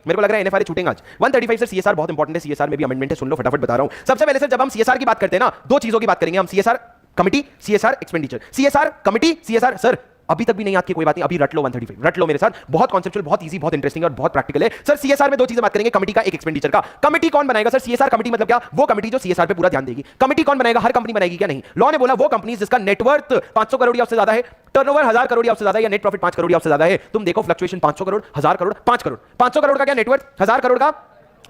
मेरे को लग रहा है एनएफआरए छूटेंगे आज। 135 सर सीएसआर बहुत इंपॉर्टेंट है, सीएसआर में भी अमेंडमेंट है, सुन लो फटाफट बता रहा हूं। सबसे पहले सर जब हम सीएसआर की बात करते हैं ना, दो चीजों की बात करेंगे हम, CSR committee, CSR expenditure. CSR committee, CSR sir अभी तक भी नहीं याद की कोई बात नहीं, अभी रट लो 135, रट लो मेरे साथ, बहुत कॉन्सेप्चुअल, बहुत इजी, बहुत इंटरेस्टिंग और बहुत प्रैक्टिकल है सर। सीएसआर में दो चीजें बात करेंगे, कमिटी का, एक एक्सपेंडिचर का। कमिटी कौन बनाएगा सर? सीएसआर कमिटी मतलब क्या? वो कमिटी जो सीएसआर पे पूरा ध्यान देगी। कमिटी कौन बनाएगा? हर कंपनी बनाएगी क्या? नहीं। लॉ ने बोला वो कंपनी जिसका नेटवर्थ 500 करोड़ या उससे ज्यादा है, टर्नओवर 1000 करोड़ या उससे ज्यादा है, या नेट प्रॉफिट 5 करोड़ या उससे ज्यादा है। तुम देखो फ्लक्चुएशन 500 करोड़, 1000 करोड़, 5 करोड़। 500 करोड़ का क्या नेटवर्थ, 1000 करोड़ का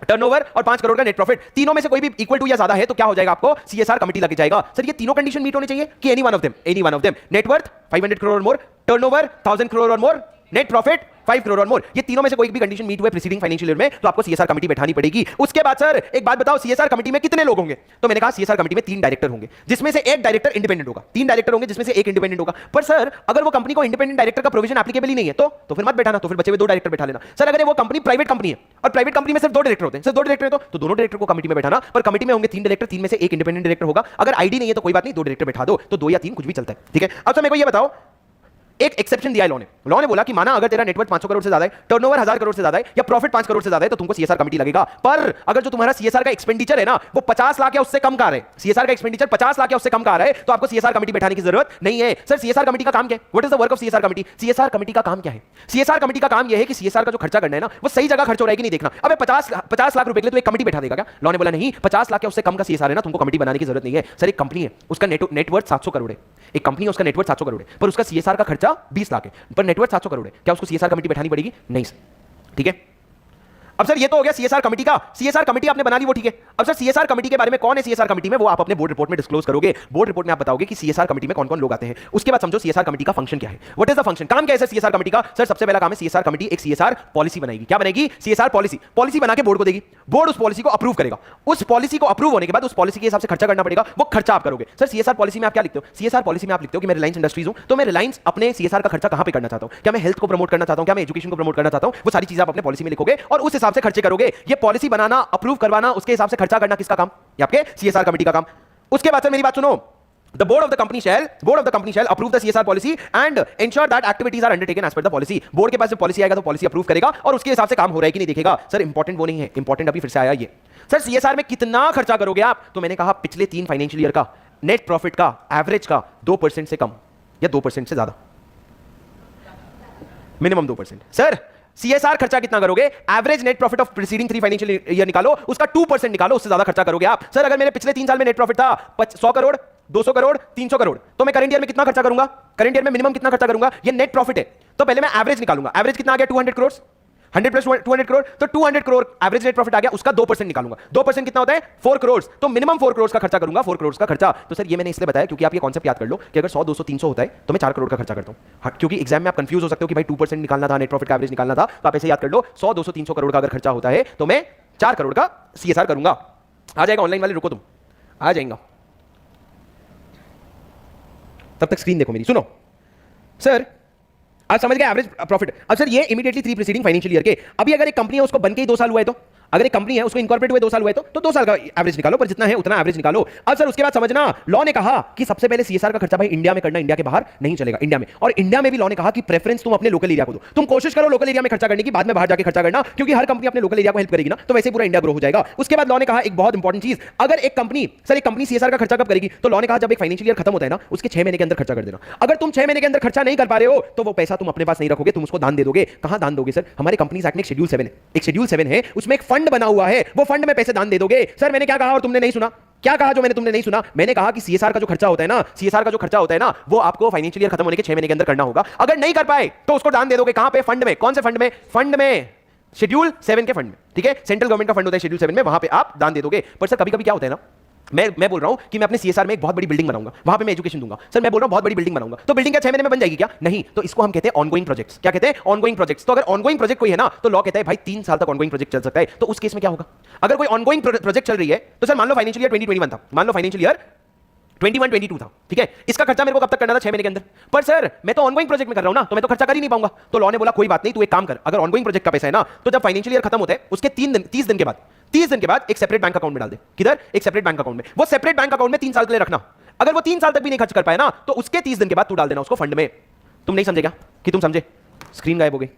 टर्नओवर और 5 करोड़ का नेट प्रॉफिट, तीनों में से कोई भी इक्वल टू या ज्यादा है तो क्या हो जाएगा? आपको सीएसआर कमिटी लग जाएगा। सर ये तीनों कंडीशन मीट होने चाहिए कि any one of them, any one of them. Net worth 500 crore और मोर, टर्नओवर 1000 करोड़ और मोर, नेट प्रॉफिट 5 करोड़ और मोर, ये तीनों में से कोई भी कंडीशन मीट हुए प्रीसीडिंग फाइनेंशियल ईयर में तो आपको सीएसआर कमिटी बैठानी पड़ेगी। उसके बाद सर एक बात बताओ, सीएसआर कमिटी में कितने लोग होंगे? तो मैंने कहा सीएसआर कमिटी में 3 डायरेक्टर होंगे, जिसमें से एक डायरेक्टर इंडिपेंडेंट होगा। 3 डायरेक्टर होंगे जिसमें से एक इंडिपेंडेंट होगा। पर सर अगर वो कंपनी को इंडिपेंडेंट डायरेक्टर का प्रोविजन एप्लीकेबल ही नहीं है तो फिर मत बैठाना, तो फिर बचे हुए 2 डायरेक्टर बैठा लेना। सर अगर वो कंपनी प्राइवेट कंपनी है और प्राइवेट कंपनी में सिर्फ 2 डायरेक्टर होते हैं, सिर्फ 2 डायरेक्टर है तो दोनों डायरेक्टर को कमिटी में बैठाना, पर कमिटी में होंगे 3 डायरेक्टर, 3 में से एक इंडिपेंडेंट डायरेक्टर होगा। अगर आईडी नहीं है तो कोई बात नहीं, 2 डायरेक्टर बैठा दो, तो 2 या 3 कुछ भी चलता है, ठीक है। अब सर मेरे को ये बताओ, एक एक्सेप्शन दिया है लॉ ने बोला कि माना अगर तेरा नेटवर्थ 500 करोड़ से ज्यादा है, टर्नओवर 1000 करोड़ से ज्यादा है, या प्रॉफिट 5 करोड़ से ज्यादा है तो तुमको सीएसआर कमिटी लगेगा। पर अगर जो तुम्हारा सीएसआर का एक्सपेंडिचर है ना वो 50 लाख या उससे कम का है, सीएसआर का एक्सपेंडिचर 50 लाख या उससे कम का है, तो आपको सीएसआर कमिटी बैठाने की जरूरत नहीं है। सर सीएसआर कमिटी का काम क्या है? What is the work of CSR committee? CSR committee का काम क्या है? सीएसआर कमिटी का काम यह है कि सीएसआर का जो खर्चा करना है ना वो सही जगह खर्च हो रहा है कि नहीं देखना। अबे 50 लाख रुपए के लिए तो एक कमिटी बैठा देगा क्या? लॉ ने बोला नहीं, 50 लाख या उससे कम का सीएसआर है ना, तुमको कमिटी बनाने की जरूरत नहीं है। सर एक कंपनी है, उसका नेटवर्थ 700 करोड़ है, एक कंपनी है उसका नेटवर्थ 700 करोड़ है, पर उसका सीएसआर का खर्चा 20 लाख है, पर नेटवर्थ 700 करोड़ है, क्या उसको सीएसआर कमिटी बैठानी पड़ेगी? नहीं सर, ठीक है। अब सर ये तो हो गया सीएसआर कमिटी का। सीएसआर कमिटी आपने बना ली, वो ठीक है। अब सर सीएसआर कमिटी के बारे में कौन है सीएसआर कमिटी में, वो आप अपने बोर्ड रिपोर्ट में डिस्क्लोज करोगे। बोर्ड रिपोर्ट में आप बताओगे कि सीएसआर कमिटी में कौन-कौन लोग आते हैं। उसके बाद समझो सीएसआर कमिटी का फंक्शन क्या है, व्हाट इज द फंक्शन, काम क्या है सर सीएसआर कमिटी का? सर सबसे पहला काम है सीएसआर कमिटी एक सीएसआर पॉलिसी बनाएगी। क्या बनाएगी? सीएसआर पॉलिसी बना के बोर्ड को देगी, बोर्ड उस पॉलिसी को अप्रूव करेगा। उस पॉलिसी को अप्रूव होने के बाद उस पॉलिसी के हिसाब से खर्चा करना पड़ेगा, वो खर्चा आप करोगे। सर सीएसआर पॉलिसी में आप क्या लिखते हो? सीएसआर पॉलिसी में आप लिखते हो कि मैं रिलायंस इंडस्ट्रीज हूं तो मैं रिलायंस अपने सीएसआर का खर्चा कहां पे करना चाहता हूं, क्या मैं हेल्थ को प्रमोट करना चाहता हूं, क्या मैं एजुकेशन को प्रमोट करना चाहता हूं, वो सारी चीजें आप अपने पॉलिसी में लिखोगे और उस हिसाब से खर्चे करोगे। ये पॉलिसी बनाना, अप्रूव करवाना, उसके हिसाब से खर्चा करना किसका काम? ये आपके सीएसआर कमिटी का काम। उसके बाद सर मेरी बात सुनो, The board of the company shall approve the CSR policy and ensure that activities are undertaken as per the policy. Board के पास जब पॉलिसी आएगा तो पॉलिसी अप्रूव करेगा और उसके हिसाब से काम हो रहा है कि नहीं देखेगा। सर इंपॉर्टेंट वो नहीं है, इंपॉर्टेंट अभी फिर से आया ये। सर सीएसआर में कितना खर्चा करोगे आप? तो मैंने कहा पिछले 3 फाइनेंशियल ईयर का नेट प्रॉफिट का एवरेज का 2% से कम या 2% से ज्यादा, मिनिमम 2%। सर सीएसआर खर्चा कितना करोगे? Average net profit of preceding 3 financial year निकालो, उसका 2% निकालो, उससे ज्यादा खर्चा करोगे आप। सर अगर मेरे पिछले 3 साल में नेट प्रॉफिट था 100 करोड़, 200 करोड़, 300 करोड़, तो मैं करंट ईयर में कितना खर्चा करूंगा? करंट ईयर में मिनिमम कितना खर्चा करूंगा? ये नेट प्रॉफिट है तो पहले मैं एवरेज निकालूंगा। एवरेज कितना आ गया? 200 करोड़, 100 प्लस 200 करोड़, तो 200 करोड़ एवरेज नेट प्रॉफिट आ गया, उसका 2% निकालूंगा। 2% कितना होता है? 4 करोड़, तो मिनिमम 4 करोड़ का खर्चा करूंगा, 4 करोड़ का खर्चा। तो सर ये मैंने इसलिए बताया क्योंकि आप ये कॉन्सेप्ट याद कर लो कि अगर 100, 200, 300 होता है तो मैं 4 करोड़ का खर्चा करता हूं। क्योंकि एग्जाम में आप कंफ्यूज हो सकते हो कि भाई 2% निकालना था, नेट प्रॉफिट का एवरेज निकालना था, तो आप ऐसे याद कर लो 100, 200, 300 करोड़ का अगर खर्चा होता है तो मैं 4 करोड़ का सीएसआर करूंगा। आ जाएगा ऑनलाइन वाले, रुको तुम आ जाएगा, तब तक स्क्रीन देखो मेरी, सुनो। सर आज समझ गए एवरेज प्रॉफिट। अब सर ये इमीडिएटली 3 प्रीसीडिंग फाइनेंशियल ईयर के, अभी अगर एक कंपनी है उसको बन के ही 2 साल हुआ है, तो अगर एक कंपनी है उसको इनकॉर्पोरेट हुए 2 साल हुए तो 2 साल का एवरेज निकालो, पर जितना है उतना एवरेज निकालो। अब सर उसके बाद समझना, लॉ ने कहा कि सबसे पहले सीएसआर का खर्चा भाई इंडिया में करना, इंडिया के बाहर नहीं चलेगा, इंडिया में। और इंडिया में भी लॉ ने कहा कि प्रेफरेंस तुम अपने लोकल एरिया को दो, तुम कोशिश करो लोकल एरिया में खर्चा करने की, बाद में बाहर जाके खर्चा करना, क्योंकि हर कंपनी अपने लोकल एरिया को हेल्प करेगी ना, तो वैसे पूरा इंडिया ग्रो हो जाएगा। उसके बाद लॉ ने कहा एक बहुत इंपॉर्टेंट चीज, अगर एक कंपनी सीएसआर का खर्चा कब करेगी, तो लॉ ने कहा जब एक फाइनेंशियल ईयर खत्म होता है ना उसके 6 महीने के अंदर खर्चा कर देना। अगर तुम 6 महीने के अंदर खर्चा नहीं कर पा रहे हो तो वो पैसा तुम अपने पास नहीं रखोगे, तुम उसको दान दे दोगे। कहां दान दोगे सर? हमारे कंपनीज एक्ट में शेड्यूल 7 है, एक शेड्यूल 7 है, उसमें एक फंड बना हुआ है, वो फंड में पैसे दान दे दोगे। सर मैंने क्या कहा और तुमने नहीं सुना? क्या कहा जो तुमने नहीं सुना? मैंने कहा कि सीएसआर का जो खर्चा होता है ना, सीएसआर का जो खर्चा होता है ना, वो आपको फाइनेंशियल ईयर खत्म होने के 6 महीने के अंदर करना होगा। अगर नहीं कर पाए तो उसको दान दे दोगे। कहां पे? फंड में। कौन से फंड में? फंड में, शेड्यूल 7 के फंड में, ठीक है। सेंट्रल गवर्नमेंट का फंड होता है शेड्यूल 7 में, वहां पे आप दान दे दोगे। पर सर कभी कभी क्या होता है ना, मैं बोल रहा हूं कि मैं अपने सीएसआर में एक बहुत बड़ी बिल्डिंग बनाऊंगा, वहां पे मैं एजुकेशन दूंगा। सर मैं बोल रहा हूं बहुत बड़ी बिल्डिंग बनाऊंगा, तो बिल्डिंग क्या 6 महीने में बन जाएगी क्या? नहीं, तो इसको हम कहते हैं ऑनगोइंग प्रोजेक्ट्स। क्या कहते हैं? Ongoing projects. तो अगर ऑनगोइंग प्रोजेक्ट कोई है ना तो लॉ कहता है भाई 3 साल तक ऑनगोइंग प्रोजेक्ट चल सकता है। तो उस केस में क्या होगा? अगर कोई ऑनगोइंग प्रोजेक्ट चल रही है तो सर मान लो फाइनेंशियल ईयर 2021 था, मान लो फाइनेंशियल ईयर 21-22 था, ठीक है। इसका खर्चा मेरे को कब तक करना था? 6 महीने के अंदर। पर सर मैं तो ऑनगोइंग प्रोजेक्ट में कर रहा हूं ना, तो मैं तो खर्चा कर ही नहीं पाऊंगा। तो लॉ ने बोला कोई बात नहीं, तू एक काम कर, अगर ऑनगोइंग प्रोजेक्ट का पैसा है ना तो जब फाइनेंशियल ईयर खत्म होता है उसके 30 दिन के बाद एक सेपरेट बैंक अकाउंट में डाल दे। किधर? एक सेपरेट बैंक अकाउंट में। वो सेपरेट बैंक अकाउंट में 3 साल के लिए रखना। अगर वो 3 साल तक भी नहीं खर्च कर पाए ना तो उसके 30 दिन के बाद तू डाल देना उसको फंड में। तुम नहीं समझे क्या? कि तुम समझे? स्क्रीन गायब हो गई।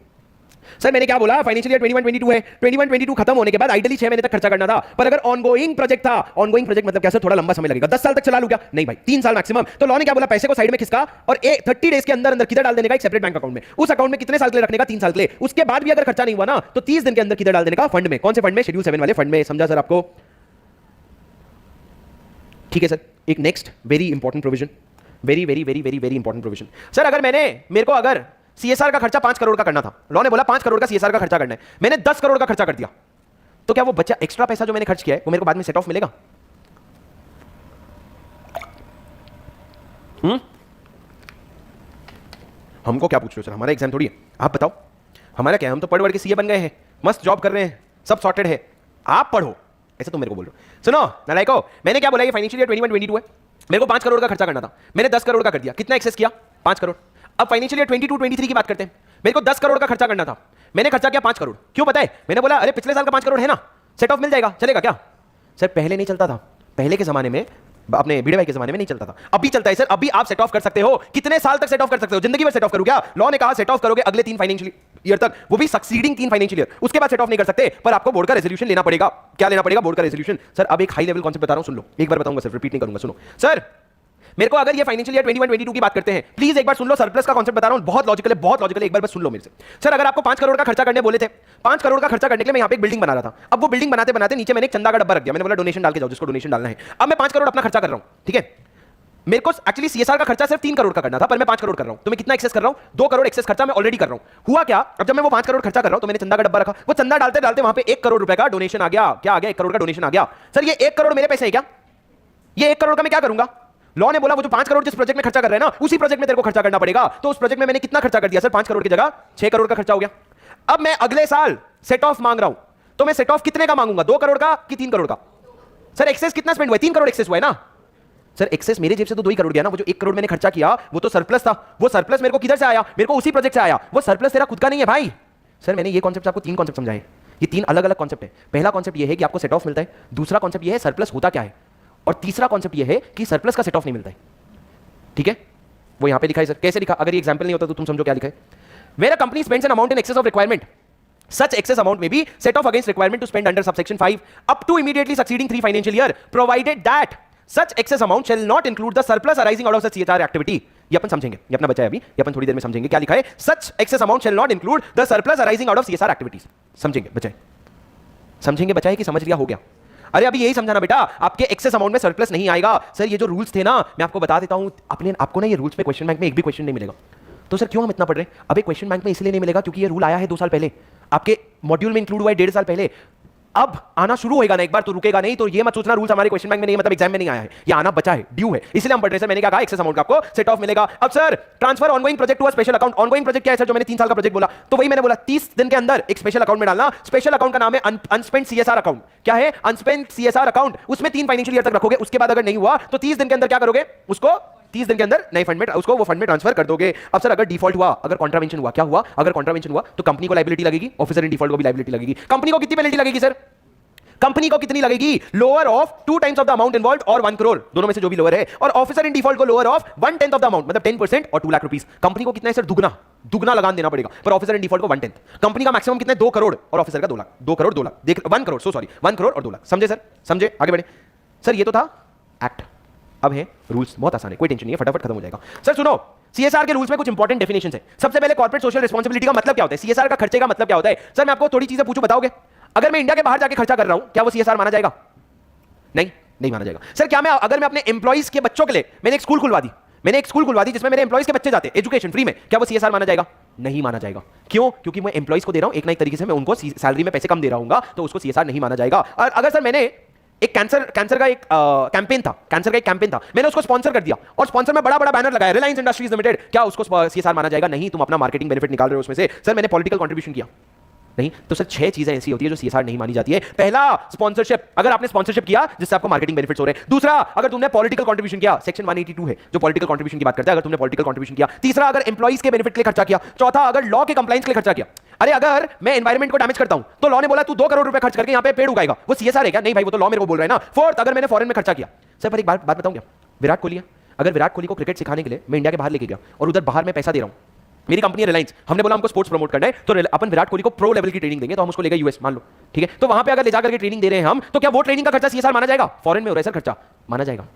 सर मैंने क्या बोला, फाइनेंशियल ईयर 21-22 है, 21-22 खत्म होने के बाद आइडियली 6 महीने तक खर्चा करना था, पर अगर ऑनगोइंग प्रोजेक्ट था, ऑनगोइंग प्रोजेक्ट मतलब कैसे, थोड़ा लंबा समय लगेगा, 10 साल तक चला लूं क्या, नहीं भाई 3 साल मैक्सिमम। तो लॉ ने क्या बोला, पैसे को साइड में खिसका और 30 डेज के अंदर अंदर किधर डाल देने का, एक सेपरेट बैंक अकाउंट में। उस अकाउंट में कितने साल के लिए रखने का, 3 साल के लिए। उसके बाद भी अगर खर्चा नहीं हुआ ना तो 30 दिन के अंदर किधर डाल देने का, फंड में। कौन से फंड में, शेड्यूल 7 वाले फंड में। समझा सर आपको? ठीक है सर। एक next very important provision, very very very very very important provision. Sir अगर मेरे को अगर सीएसआर का खर्चा 5 करोड़ का करना था, लॉ ने बोला 5 करोड़ का सीएसआर का खर्चा करना है, मैंने 10 करोड़ का खर्चा कर दिया, तो क्या वो बच्चा एक्स्ट्रा पैसा जो मैंने खर्च किया है वो मेरे को बाद में सेट ऑफ मिलेगा? हमको क्या पूछ रहे हो सर, हमारा एग्जाम थोड़ी है, आप बताओ हमारा क्या है, हम तो पढ़ पढ़ के सीए बन गए हैं, मस्त जॉब कर रहे हैं, सब सॉर्टेड है, आप पढ़ो, ऐसे तुम मेरे को बोल रहे हो। सुनो नालायको, मैंने क्या बोला, ये फाइनेंशियल ईयर 21-22 है, मेरे को 5 करोड़ का खर्चा करना था, मैंने 10 करोड़ का कर दिया। कितना एक्सेस किया, 5 करोड़। अब फाइनेंशियल ईयर 22-23 की बात करते हैं, मेरे को 10 करोड़ का खर्चा करना था, मैंने खर्चा किया 5 करोड़। क्यों पता है? मैंने बोला अरे पिछले साल का 5 करोड़ है ना, सेट ऑफ मिल जाएगा, चलेगा क्या? सर पहले नहीं चलता था, पहले के जमाने में, अपने भिड़े भाई के जमाने में नहीं चलता था, अभी चलता है सर। अभी आप सेट ऑफ कर सकते हो, कितने साल तक सेट ऑफ कर सकते हो, जिंदगी में सेट ऑफ करूं क्या? लॉ ने कहा सेट ऑफ करोगे अगले 3 फाइनेंशियल ईयर तक, वो भी सक्सीडिंग 3 फाइनेंशियल ईयर, उसके बाद सेट ऑफ नहीं कर सकते, पर आपको बोर्ड का रेजोल्यूशन लेना पड़ेगा। क्या लेना पड़ेगा? बोर्ड का रेजोल्यूशन। सर अब एक हाई लेवल कॉन्सेप्ट बता रहा हूं, सुन लो, एक बार बताऊंगा सिर्फ, रिपीट नहीं करूंगा। सुनो सर, मेरे को अगर ये फाइनेंशियल ईयर 21-22 की बात करते हैं, प्लीज एक बार सुन लो, सरप्लस का कॉन्सेप्ट बता रहा हूं, बहुत लॉजिकल है, बहुत लॉजिकल है, एक बार बस सुन लो मेरे से। सर अगर आपको 5 करोड़ का खर्चा करने बोले थे, 5 करोड़ का खर्चा करने के लिए मैं यहां पे एक बिल्डिंग बना रहा था, अब वो बिल्डिंग बनाते बनाते नीचे मैंने एक चंदा का डब्बा रख दिया, मैंने बोला डोनेशन डाल के जाओ जिसको डोनेशन डालना है। अब मैं 5 करोड़ अपना खर्चा कर रहा हूं, ठीक है, मेरे को एक्चुअली सीएसआर का खर्चा सिर्फ 3 करोड़ का करना था, पर मैं 5 करोड़ कर रहा हूं, तो मैं कितना एक्सेस कर रहा हूं, 2 करोड़ एक्सेस खर्चा मैं ऑलरेडी कर रहा हूं। हुआ क्या, अब जब मैं वो 5 करोड़ खर्चा कर रहा हूं तो मैंने चंदा का डब्बा रखा, वो चंदा डालते डालते वहां पे 1 करोड़ रुपए का डोनेशन आ गया। क्या आ गया? 1 करोड़ का डोनेशन आ गया। सर ये 1 करोड़ मेरे पैसे है क्या? ये 1 करोड़ का मैं क्या करूंगा? लॉ ने बोला वो जो 5 करोड़ जिस प्रोजेक्ट में खर्चा कर रहे हैं ना, उसी प्रोजेक्ट में तेरे को खर्चा करना पड़ेगा। तो उस प्रोजेक्ट में मैंने कितना खर्चा कर दिया सर? 5 करोड़ की जगह 6 करोड़ का खर्चा हो गया। अब मैं अगले साल सेट ऑफ मांग रहा हूं, तो मैं सेट ऑफ कितने का मांगूंगा, 2 करोड़ का कि 3 करोड़ का? सर एक्सेस कितना स्पेंड हुआ है? 3 करोड़ एक्सेस हुआ है ना सर। एक्सेस मेरे जेब से तो 2 ही करोड़ गया ना, वो जो 1 करोड़ मैंने खर्चा किया वो तो सरप्लस था, वो सरप्लस मेरे को किधर से आया? मेरे को उसी प्रोजेक्ट से आया, वो सरप्लस तेरा खुद का नहीं है भाई। सर मैंने ये कॉन्सेप्ट आपको 3 कॉन्सेप्ट समझाए, ये 3 अलग अलग कॉन्सेप्ट है। पहला कॉन्सेप्ट ये है कि आपको सेट ऑफ मिलता है, दूसरा कॉन्सेप्ट ये है सरप्लस होता क्या है, और तीसरा कॉन्सेप्ट ये है कि सरप्लस का सेट ऑफ नहीं मिलता है। ठीक है, वो यहां पे लिखा है सर। कैसे लिखा? अगर ये एग्जांपल नहीं होता तो तुम समझो क्या लिखा है। Where a company spends an amount in excess of requirement, such excess amount may be set off against requirement to spend under subsection 5 up to immediately succeeding 3 financial year, provided that such excess amount shall not include the surplus arising out of such CSR activity. ये अपन समझेंगे, ये अपना बचा है अभी, ये अपन थोड़ी देर में समझेंगे क्या लिखा है। such excess amount shall not include the surplus arising out of CSR activities. समझेंगे, बचा है, समझेंगे, बचा है कि समझ लिया हो गया? अरे अभी यही समझाना बेटा, आपके एक्सेस अमाउंट में सरप्लस नहीं आएगा। सर ये जो रूल्स थे ना, मैं आपको बता देता हूं, अपने आपको ना ये रूल्स पे क्वेश्चन बैंक में एक भी क्वेश्चन नहीं मिलेगा। तो सर क्यों हम इतना पढ़ रहे हैं? अबे क्वेश्चन बैंक में इसलिए नहीं मिलेगा क्योंकि ये रूल आया है 2 साल पहले, आपके मॉड्यूल में इंक्लूड हुआ है 1.5 साल पहले। अब आना शुरू होएगा ना एक बार, तो रुकेगा नहीं। तो ये मत सोचना रूल्स हमारे क्वेश्चन बैंक में नहीं, मतलब एग्जाम में नहीं आया है, ये आना बचा है, ड्यू है, इसलिए हम पढ़ रहे हैं। सर मैंने क्या कहा, एक्सेस अमाउंट का आपको सेट ऑफ मिलेगा। अब sir transfer ongoing project to a special account, ongoing project क्या है सर? जो मैंने 3 साल का प्रोजेक्ट बोला, तो वही मैंने बोला 30 दिन के अंदर एक स्पेशल अकाउंट में डालना। स्पेशल अकाउंट का नाम है अनस्पेंड सीएसआर अकाउंट। क्या है? अनस्पेंड सीएसआर अकाउंट। उसमें 3 फाइनेंशियल ईयर तक रखोगे, उसके बाद अगर नहीं हुआ तो 30 दिन के अंदर क्या करोगे? उसको 30 दिन के अंदर नए फंड में, उसको वो फंड में ट्रांसफर कर दोगे। अब सर अगर डिफॉल्ट हुआ, अगर कॉन्ट्रावेंशन हुआ, क्या हुआ? अगर कॉन्ट्रावेंशन हुआ तो कंपनी को लायबिलिटी लगेगी, ऑफिसर इन डिफॉल्ट को भी लायबिलिटी लगेगी। कंपनी को कितनी पेनल्टी लगेगी सर? कंपनी को कितनी लगेगी? Lower of 2 times of the amount involved और 1 करोड़, दोनों में से जो भी लोअर है। और ऑफिसर इन डिफॉल्ट को lower of 1/10 of the amount, मतलब 10% और 2 लाख रुपीस। कंपनी को कितना है सर? दुगना, दुगना लगान देना पड़ेगा, पर ऑफिसर इन डिफॉल्ट को 1/10। कंपनी का मैक्सिमम कितना है? 2 करोड़, और ऑफिसर का 2 लाख। 2 करोड़ 2 लाख, देख 1 करोड़, सॉरी 1 करोड़ और 2 लाख। समझे सर? समझे? आगे बढ़े सर। ये तो था एक्ट, अब है रूल्स। बहुत आसान है, कोई टेंशन नहीं है, फटाफट खत्म हो जाएगा। सर सुनो, सीएसआर के रूल्स में कुछ इंपॉर्टेंट डेफिनेशंस है। सबसे पहले कॉर्पोरेट सोशल रिस्पांसिबिलिटी का मतलब क्या होता है? सीएसआर का खर्चे का मतलब क्या होता है? सर मैं आपको थोड़ी चीजें पूछूं, बताओगे? अगर मैं इंडिया के बाहर जाके खर्चा कर रहा हूं, क्या वो सीएसआर माना जाएगा? नहीं, नहीं माना जाएगा। सर क्या मैं अगर मैं अपने एम्प्लॉइज के बच्चों के लिए मैंने एक स्कूल खुलवा दी, मैंने एक स्कूल खुलवा दी जिसमें मेरे एम्प्लॉइज के बच्चे जाते एजुकेशन फ्री में, क्या वो सीएसआर माना जाएगा? नहीं माना जाएगा। क्यों? क्योंकि मैं एम्प्लॉइज को दे रहा हूं एक ना एक तरीके से, मैं उनको सैलरी में पैसे कम दे रहा हूंगा, तो उसको सीएसआर नहीं माना जाएगा। और अगर सर मैंने एक कैंसर का एक कैंपेन था, मैंने उसको स्पॉन्सर कर दिया और स्पॉन्सर में बड़ा बड़ा बैनर लगाया, रिलायंस इंडस्ट्रीज लिमिटेड, क्या उसको सीएसआर माना जाएगा? नहीं, तुम अपना मार्केटिंग बेनिफिट निकाल रहे हो उसमें से। सर मैंने पॉलिटिकल कंट्रीब्यूशन किया, नहीं। तो सर 6 चीजें ऐसी होती है जो सीएसआर नहीं मानी जाती है। पहला, स्पॉन्सरशिप, अगर आपने स्पॉन्सरशिप किया जिससे आपको मार्केटिंग बेनिफिट्स हो रहे हैं। दूसरा, अगर तुमने पॉलिटिकल कंट्रीब्यूशन किया, सेक्शन 182 है जो पॉलिटिकल कंट्रीब्यूशन की बात करता है, अगर तुमने पॉलिटिकल कंट्रीब्यूशन किया। तीसरा, अगर एम्प्लॉइज के बेनिफिट के लिए खर्चा किया। चौथा, अगर लॉ के कंप्लायंस के लिए खर्चा किया। अरे अगर मैं एनवायरमेंट को डैमेज करता हूं तो लॉ ने बोला तू 2 करोड़ रुपए खर्च करके यहां पे पेड़ उगाएगा, वो सीएसआर है क्या? नहीं भाई, वो तो लॉ मेरे को बोल रहा है ना। फोर्थ, अगर मैंने फॉरेन में खर्चा किया। सर पर एक बात बताऊं क्या? विराट कोहली है, अगर विराट कोहली को क्रिकेट सिखाने के लिए मैं इंडिया के बाहर लेके गया और उधर बाहर में पैसा दे रहा हूं, मेरी कंपनी है रिलायंस, हमने बोला हमको स्पोर्ट्स प्रमोट करना है, तो अपन विराट कोहली को प्रो लेवल की ट्रेनिंग देंगे, तो हम उसको लेगा यूएस, मान लो, ठीक है। तो वहां पे अगर ले जाकर के ट्रेनिंग दे रहे हैं हम, तो क्या वो ट्रेनिंग का खर्चा सीएसआर माना जाएगा? फॉरेन में हो रहा है सर खर्चा, माना जाएगा।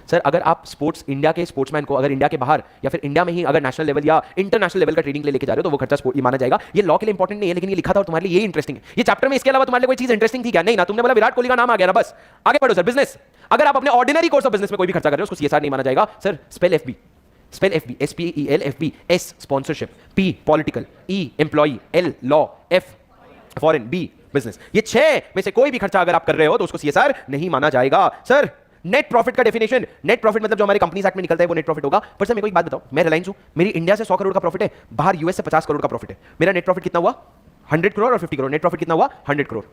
सर अगर आप स्पोर्ट्स इंडिया के स्पोर्ट्समैन को अगर इंडिया के बाहर या फिर इंडिया में ही अगर नेशनल लेवल या इंटरनेशनल लेवल का ट्रेनिंग लेके जा रहे हो, तो वो खर्चा ये माना जाएगा। ये लॉ के लिए इंपॉर्टेंट नहीं है, लेकिन ये लिखा था और तुम्हारे लिए ये इंटरेस्टिंग है। ये चैप्टर में इसके अलावा तुम्हारे लिए कोई चीज इंटरेस्टिंग थी क्या? नहीं ना, तुमने बोला विराट कोहली का नाम आ गया ना, बस आगे बढ़ो सर। बिजनेस, अगर आप अपने ऑर्डिनरी कोर्स ऑफ बिजनेस में कोई भी खर्चा कर रहे हो, उसको सीएसआर नहीं माना जाएगा। Sir spell FB, spell FB, SPEL, S sponsorship, P political, E employee, L law, F foreign, B business. ये 6 में से कोई भी खर्चा अगर आप कर रहे हो तो उसको सीएसआर नहीं माना जाएगा। सर नेट प्रॉफिट का डेफिनेशन, नेट प्रॉफिट मतलब जो हमारे कंपनीज एक्ट में निकलता है वो नेट प्रॉफिट होगा। पर सर मेरे को एक बात बताओ, मैं रिलायंस हूं, मेरी इंडिया से 100 करोड़ का प्रॉफिट है, बाहर यूएस से 50 करोड़ का प्रॉफिट है, मेरा नेट प्रॉफिट कितना हुआ? 100 करोड़ और 50 करोड़, नेट प्रॉफिट कितना हुआ? 100 करोड़।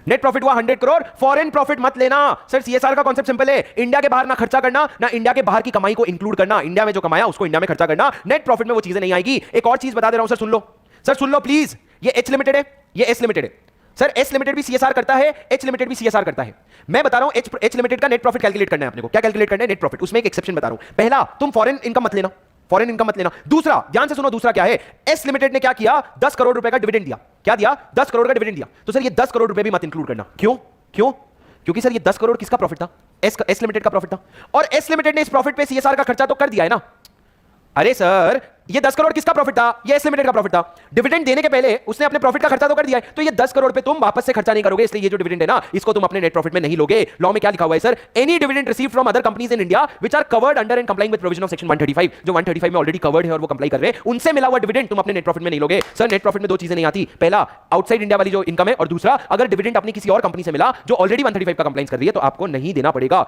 नेट प्रॉफिट हुआ 100 करोड़, फॉरेन प्रॉफिट मत लेना। सर सीएसआर का कॉन्सेप्ट सिंपल है, इंडिया के बाहर ना खर्चा करना, ना इंडिया के बाहर की कमाई को इंक्लूड करना, इंडिया में जो कमाया उसको इंडिया में खर्चा करना। नेट प्रॉफिट में वो चीजें नहीं आएगी। एक और चीज बता दे रहा हूं sir, soon low sir, soon low please. ये एच लिमिटेड है, ये एस लिमिटेड है। सर एस लिमिटेड भी सीएसआर करता है, एच लिमिटेड भी सीएसआर करता है। मैं बता रहा हूं एच लिमिटेड का नेट प्रॉफिट कैलकुलेट करना है अपने को। क्या कैलकुलेट करना है? Net profit. उसमें एक एक्सेप्शन बता रहा हूं। पहला, तुम फॉरेन इनकम मत लेना, फॉरेन इनकम मत लेना। दूसरा, ध्यान से सुनो, दूसरा क्या है? एस लिमिटेड ने क्या किया? 10 करोड़ रुपए का डिविडेंड दिया। क्या दिया? 10 करोड़ का डिविडेंड दिया। तो सर ये 10 करोड़ रुपए भी मत इंक्लूड करना। क्यों? क्यों? क्योंकि सर ये 10 करोड़ किसका प्रॉफिट था? एस लिमिटेड का प्रॉफिट था, और एस लिमिटेड ने इस प्रॉफिट पे सीएसआर का खर्चा तो कर दिया है ना। अरे सर ये 10 करोड़ किसका प्रॉफिट था? ये एस लिमिटेड का प्रॉफिट था। डिविडेंड देने के पहले उसने अपने प्रॉफिट का खर्चा तो कर दिया है, तो ये 10 करोड़ पे तुम वापस से खर्चा नहीं करोगे, इसलिए ये जो डिविडेंड है ना, इसको तुम अपने नेट प्रॉफिट में नहीं लोगे। लॉ में क्या लिखा हुआ है sir? Any dividend received from other companies in India which are covered under and complying with provision of section 135, जो 135 में ऑलरेडी कवर्ड है और वो कंप्लाई कर रहे हैं, उनसे मिला हुआ डिविडेंड तुम अपने नेट प्रॉफिट में नहीं लोगे। सर नेट प्रॉफिट में दो चीजें नहीं आती, पहला आउटसाइड इंडिया वाली जो इनकम है, और दूसरा अगर डिविडेंड अपनी किसी और कंपनी से मिला जो ऑलरेडी 135 का कंप्लाइंस कर रही है, तो आपको नहीं देना पड़ेगा।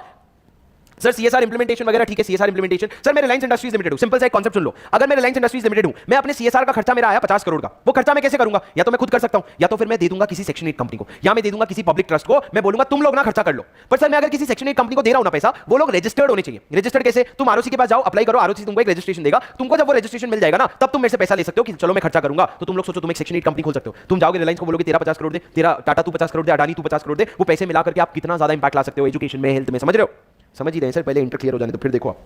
सर सीएसआर इंप्लीमेंटेशन वगैरह ठीक है, सीएसआर इंप्लीमेंटेशन। सर मैं रिलायंस इंडस्ट्रीज लिमिटेड हूं, सिंपल सा एक कॉन्सेप्ट सुन लो। अगर मैं रिलायंस इंडस्ट्रीज लिमिटेड हूं, मैं अपने सीएसआर का खर्चा मेरा आया 50 करोड़ का, वो खर्चा मैं कैसे करूंगा? या तो मैं खुद कर सकता हूं, या तो फिर मैं दे दूंगा किसी सेक्शन 8 कंपनी को, या मैं दे दूंगा किसी पब्लिक ट्रस्ट को, मैं बोलूंगा तुम लोग ना खर्चा कर लो। पर सर मैं अगर किसी सेक्शन 8 कंपनी को दे रहा हूं ना पैसा, वो लोग रजिस्टर्ड होने चाहिए। रजिस्टर्ड कैसे? तुम आरओसी के पास जाओ, अप्लाई करो, आरओसी तुमको एक रजिस्ट्रेशन देगा, तुमको जब वो रजिस्ट्रेशन मिल जाएगा ना, तब तुम मेरे से पैसा ले सकते हो कि चलो मैं खर्चा करूंगा। तो तुम लोग सोचो, तुम एक सेक्शन 8 कंपनी खोल सकते हो, तुम जाओगे रिलायंस को बोलोगे तेरा 50 करोड़ दे, तेरा टाटा तू 50 करोड़ दे, अडानी तू 50 करोड़ दे, वो पैसे मिला करके आप कितना ज्यादा इंपैक्ट ला सकते हो एजुकेशन में, हेल्थ में। समझ रहे हो? समझ ही रहे हैं सर, पहले इंटर क्लियर हो जाने तो फिर देखो आप,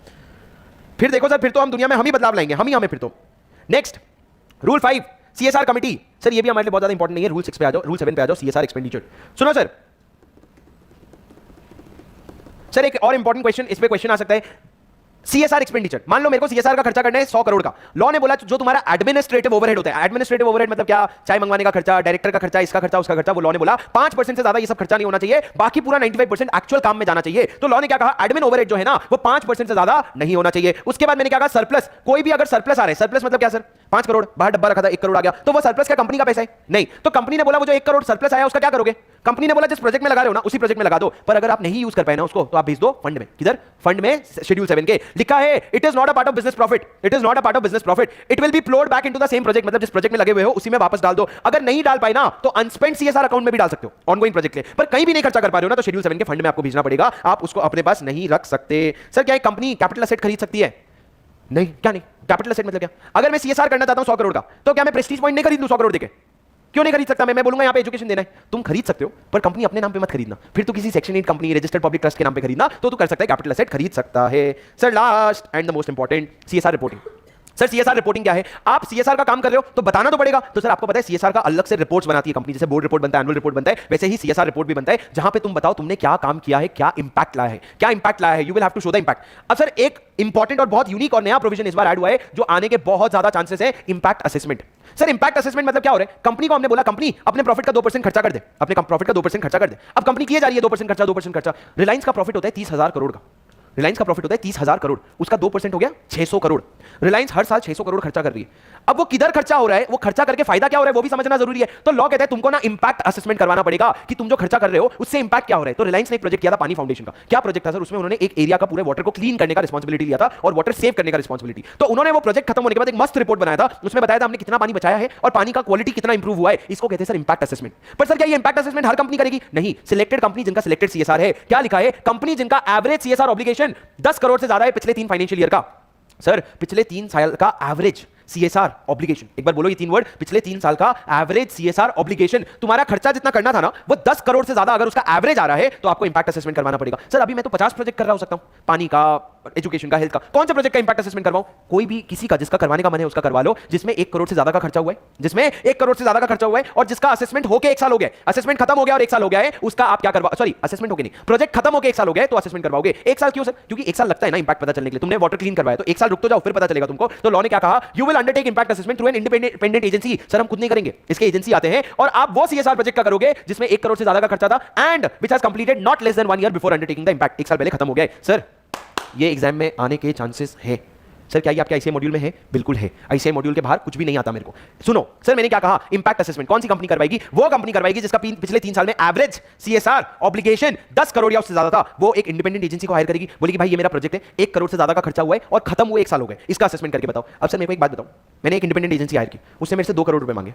फिर देखो सर, फिर तो हम दुनिया में हम ही बदलाव लाएंगे, हम ही हमें। फिर तो next rule 5 CSR committee. Sir ये भी हमारे लिए बहुत ज्यादा इंपॉर्टेंट नहीं है। रूल 6 पे आ जाओ, रूल 7 पे आ जाओ, सीएसआर एक्सपेंडिचर। सुनो सर, सर एक और इंपॉर्टेंट क्वेश्चन, इस पे क्वेश्चन आ सकता है, सीएसआर एक्सपेंडिचर। मान लो मेरे को सीएसआर का खर्चा करना है 100 करोड़ का। लॉ ने बोला जो तुम्हारा एडमिनिस्ट्रेटिव ओवरहेड होता है, एडमिनिस्ट्रेटिव ओवरहेड मतलब क्या? चाय मंगवाने का खर्चा, डायरेक्टर का खर्चा, इसका खर्चा, उसका खर्चा, वो लॉ ने बोला 5% से ज्यादा ये सब खर्चा नहीं होना चाहिए, बाकी पूरा 95% एक्चुअल काम में जाना चाहिए। तो लॉ ने क्या कहा? एडमिन ओवरहेड जो है ना, वो 5% से ज्यादा नहीं होना चाहिए। उसके बाद मैंने क्या कहा? सरप्लस। कोई भी अगर सरप्लस आ रहा है, सरप्लस मतलब क्या सर? 5 करोड़ बाहर डब्बा रखा था, 1 करोड़ आ गया, तो वो सरप्लस क्या कंपनी का पैसा है? नहीं। तो कंपनी ने बोला वो जो 1 करोड़ सरप्लस आया उसका क्या करोगे? कंपनी ने बोला जिस प्रोजेक्ट में लगा रहे हो ना, उसी प्रोजेक्ट में लगा दो। पर अगर आप नहीं यूज कर पाए ना उसको, तो आप भेज दो फंड में। किधर? फंड में। शेड्यूल 7 के लिखा है, it is not a part of business profit, it is not a part of business profit, it will be flowed back into the same project. मतलब जिस प्रोजेक्ट में लगे हुए हो उसी में वापस डाल दो। अगर नहीं डाल पाए ना, तो अनस्पेंड सीएसआर अकाउंट में भी डाल सकते हो, ऑनगोइंग प्रोजेक्ट के। पर कहीं भी नहीं खर्चा कर पा रहे हो ना, तो शेड्यूल 7 के फंड में आपको भेजना पड़ेगा, आप उसको अपने पास नहीं रख सकते। सर क्या एक कंपनी कैपिटल एसेट खरीद सकती है? नहीं। क्या नहीं? कैपिटल एसेट मतलब क्या? अगर मैं सीएसआर करना चाहता हूं 100 करोड़ का, तो क्या मैं प्रेस्टीज पॉइंट नहीं खरीद लूं 100 करोड़ देके? क्यों नहीं खरीद सकता? मैं बोलूंगा यहाँ पे एजुकेशन देना है, तुम खरीद सकते हो, पर कंपनी अपने नाम पे मत खरीदना। फिर तो किसी section 8 company, registered public trust के नाम पे खरीदना, तो तू कर सकता है, कैपिटल एसेट खरीद सकता है। Sir last and the most important, CSR reporting. Sir CSR reporting क्या है? आप सीएसआर का काम कर रहे हो तो बताना तो पड़ेगा। तो सर आपको पता है सीएसआर का अलग से रिपोर्ट्स बनाती है कंपनी, जैसे बोर्ड रिपोर्ट बनता है, एनुअल रिपोर्ट बनता है, वैसे ही सीएसआर रिपोर्ट भी बनता है, जहां पे तुम बताओ तुमने क्या काम किया है, क्या इंपैक्ट लाया है, क्या इंपैक्ट लाया है। You will have to show the impact. अब सर एक इंपॉर्टेंट और बहुत यूनिक और नया प्रोविजन इस बार ऐड हुआ है, जो आने के बहुत ज्यादा चांसेस है, impact assessment. Sir impact assessment मतलब क्या हो रहा है? कंपनी को हमने बोला कंपनी अपने प्रॉफिट का 2% खर्चा कर दे, अपने प्रॉफिट का 2% खर्चा कर दे। अब कंपनी किए जा रही है 2% खर्चा, 2% खर्चा। रिलायंस का प्रॉफिट होता है 30,000 करोड़ का, रिलायंस का प्रॉफिट होता है 30,000 करोड़, उसका 2% हो गया 600 करोड़। रिलायंस हर साल 600 करोड़ खर्चा कर रही है। अब वो किधर खर्चा हो रहा है, वो खर्चा करके फायदा क्या हो रहा है, वो भी समझना जरूरी है। तो लॉ कहता है तुमको ना इंपैक्ट असेसमेंट करवाना पड़ेगा कि तुम जो खर्चा कर रहे हो उससे इंपैक्ट क्या हो रहा है। तो रिलायंस ने एक प्रोजेक्ट किया था पानी फाउंडेशन का। क्या प्रोजेक्ट था सर? उसमें उन्होंने एक एरिया का पूरे वाटर को क्लीन करने का रिस्पांसिबिलिटी लिया था और वाटर सेव करने का रिस्पांसिबिलिटी। तो उन्होंने वो प्रोजेक्ट खत्म होने के बाद एक मस्त रिपोर्ट बनाया था, उसमें बताया था हमने कितना पानी बचाया है और पानी का क्वालिटी कितना इंप्रूव हुआ है। इसको कहते हैं सर इंपैक्ट असेसमेंट। पर सर क्या ये इंपैक्ट असेसमेंट हर कंपनी करेगी? नहीं। सिलेक्टेड कंपनी जिनका सिलेक्टेड सीएसआर है। क्या लिखा है? कंपनी जिनका एवरेज सीएसआर ऑब्लिगेशन 10 करोड़ से ज्यादा है पिछले 3 फाइनेंशियल ईयर का। सर पिछले 3 साल का एवरेज सीएसआर ऑब्लिगेशन, एक बार बोलो ये 3 वर्ड, पिछले 3 साल का एवरेज सीएसआर ऑब्लिगेशन। तुम्हारा खर्चा जितना करना था ना वो 10 करोड़ से ज्यादा अगर उसका एवरेज आ रहा है तो आपको इंपैक्ट असेसमेंट करवाना पड़ेगा। सर अभी मैं तो 50 प्रोजेक्ट कर रहा हो सकता हूं, पानी का, एजुकेशन का, हेल्थ का, कौन से प्रोजेक्ट का इंपैक्ट असेसमेंट करवाऊं? कोई भी, किसी का जिसका करवाने का मन है उसका करवा लो, जिसमें 1 करोड़ से ज्यादा का खर्चा हुआ है, जिसमें 1 करोड़ से ज्यादा का खर्चा हुआ है और जिसका असेसमेंट होके 1 साल हो गया, असेसमेंट खत्म हो गया और 1 साल हो गया है, उसका आप क्या करवा, सॉरी असेसमेंट होके नहीं, प्रोजेक्ट खत्म होके 1 साल हो गया है तो असेसमेंट करवाओगे। 1 साल क्यों सर? क्योंकि 1 साल लगता है ना इंपैक्ट पता चलने के लिए। तुमने वाटर क्लीन करवाया तो 1 साल रुक तो जाओ, फिर पता चलेगा तुमको। तो लॉ ने क्या कहा, you will undertake impact assessment through an independent agency. Sir हम खुद नहीं करेंगे, इसके एजेंसी आते हैं और आप वो सीएसआर प्रोजेक्ट का करोगे जिसमें 1 करोड़ से ज्यादा का खर्चा था and which has completed not less than 1 year before undertaking the impact. 1 साल पहले खत्म हो गया है। सर ये एग्जाम में आने के चांसेस हैं। सर क्या ये आपके आईसीआई मॉड्यूल में है? बिल्कुल है। आईसीआई मॉड्यूल के बाहर कुछ भी नहीं आता मेरे को। सुनो सर, मैंने क्या कहा, इंपैक्ट असेसमेंट कौन सी कंपनी करवाएगी? वो कंपनी करवाएगी जिसका पिछले 3 साल में एवरेज सीएसआर ऑब्लिगेशन 10 करोड़ या उससे ज्यादा था। वो एक इंडिपेंडेंट एजेंसी को हायर करेगी, बोलेगी भाई ये मेरा प्रोजेक्ट है, 1 करोड़ से ज्यादा का खर्चा हुआ है और खत्म हुए 1 साल हो गए, इसका असेसमेंट करके बताओ। अब सर मेरे को एक बात बताओ, मैंने एक इंडिपेंडेंट एजेंसी हायर की, उसने मेरे से 2 करोड़ रुपए मांगे।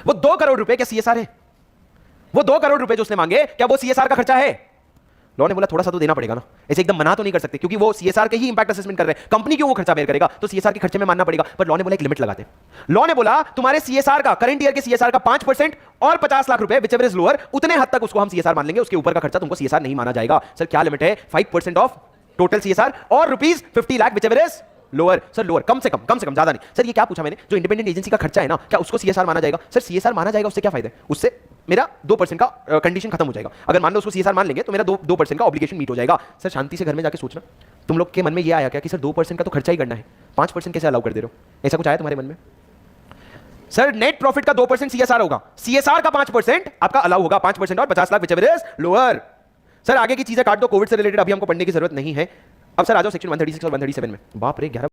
वो 2 करोड़ रुपए क्या सीएसआर है? वो 2 करोड़ रुपए जो उसने मांगे क्या वो सीएसआर का खर्चा है? लॉ ने बोला थोड़ा सा तो देना पड़ेगा ना, ऐसे एकदम मना तो नहीं कर सकते क्योंकि वो सीएसआर के ही इंपैक्ट असेसमेंट कर रहे हैं। कंपनी क्यों वो खर्चा बेयर करेगा? तो सीएसआर के खर्चे में मानना पड़ेगा। पर लॉ ने बोला एक लिमिट लगाते। लॉ ने बोला तुम्हारे सीएसआर का, करंट ईयर के सीएसआर का 5% और 50 लाख रुपए विचएवर इज लोअर, उतने हद तक उसको हम सीएसआर मान लेंगे, उसके ऊपर का खर्चा तुमको सीएसआर नहीं माना जाएगा। सर क्या लिमिट है? 5% ऑफ टोटल सीएसआर और ₹50 lakh whichever is lower. Sir lower, कम से कम ज्यादा नहीं। सर ये क्या पूछा मैंने, जो इंडिपेंडेंट एजेंसी का खर्चा है ना, क्या उसको सीएसआर माना जाएगा? सर सीएसआर माना जाएगा, उससे क्या फायदा है? उससे मेरा 2% का कंडीशन खत्म हो जाएगा। अगर मान लो उसको सीएसआर मान लेंगे तो मेरा 2% का ऑब्लिगेशन मीट हो जाएगा। सर शांति से घर में जाके सोचना, तुम लोग के मन में ये आया क्या कि सर 2% का तो खर्चा ही करना है, 5% कैसे अलाउ कर दे रहे हो? ऐसा कुछ आया तुम्हारे मन में? सर नेट प्रॉफिट का 2% सीएसआर होगा, सीएसआर का 5% आपका अलाउ होगा, 5% और 50 lakh whichever is lower. Sir आगे की चीजें काट दो, कोविड से रिलेटेड अभी हमको पढ़ने की जरूरत नहीं है। अब सर आ जाओ सेक्शन 136 और 137 में। बाप रे 11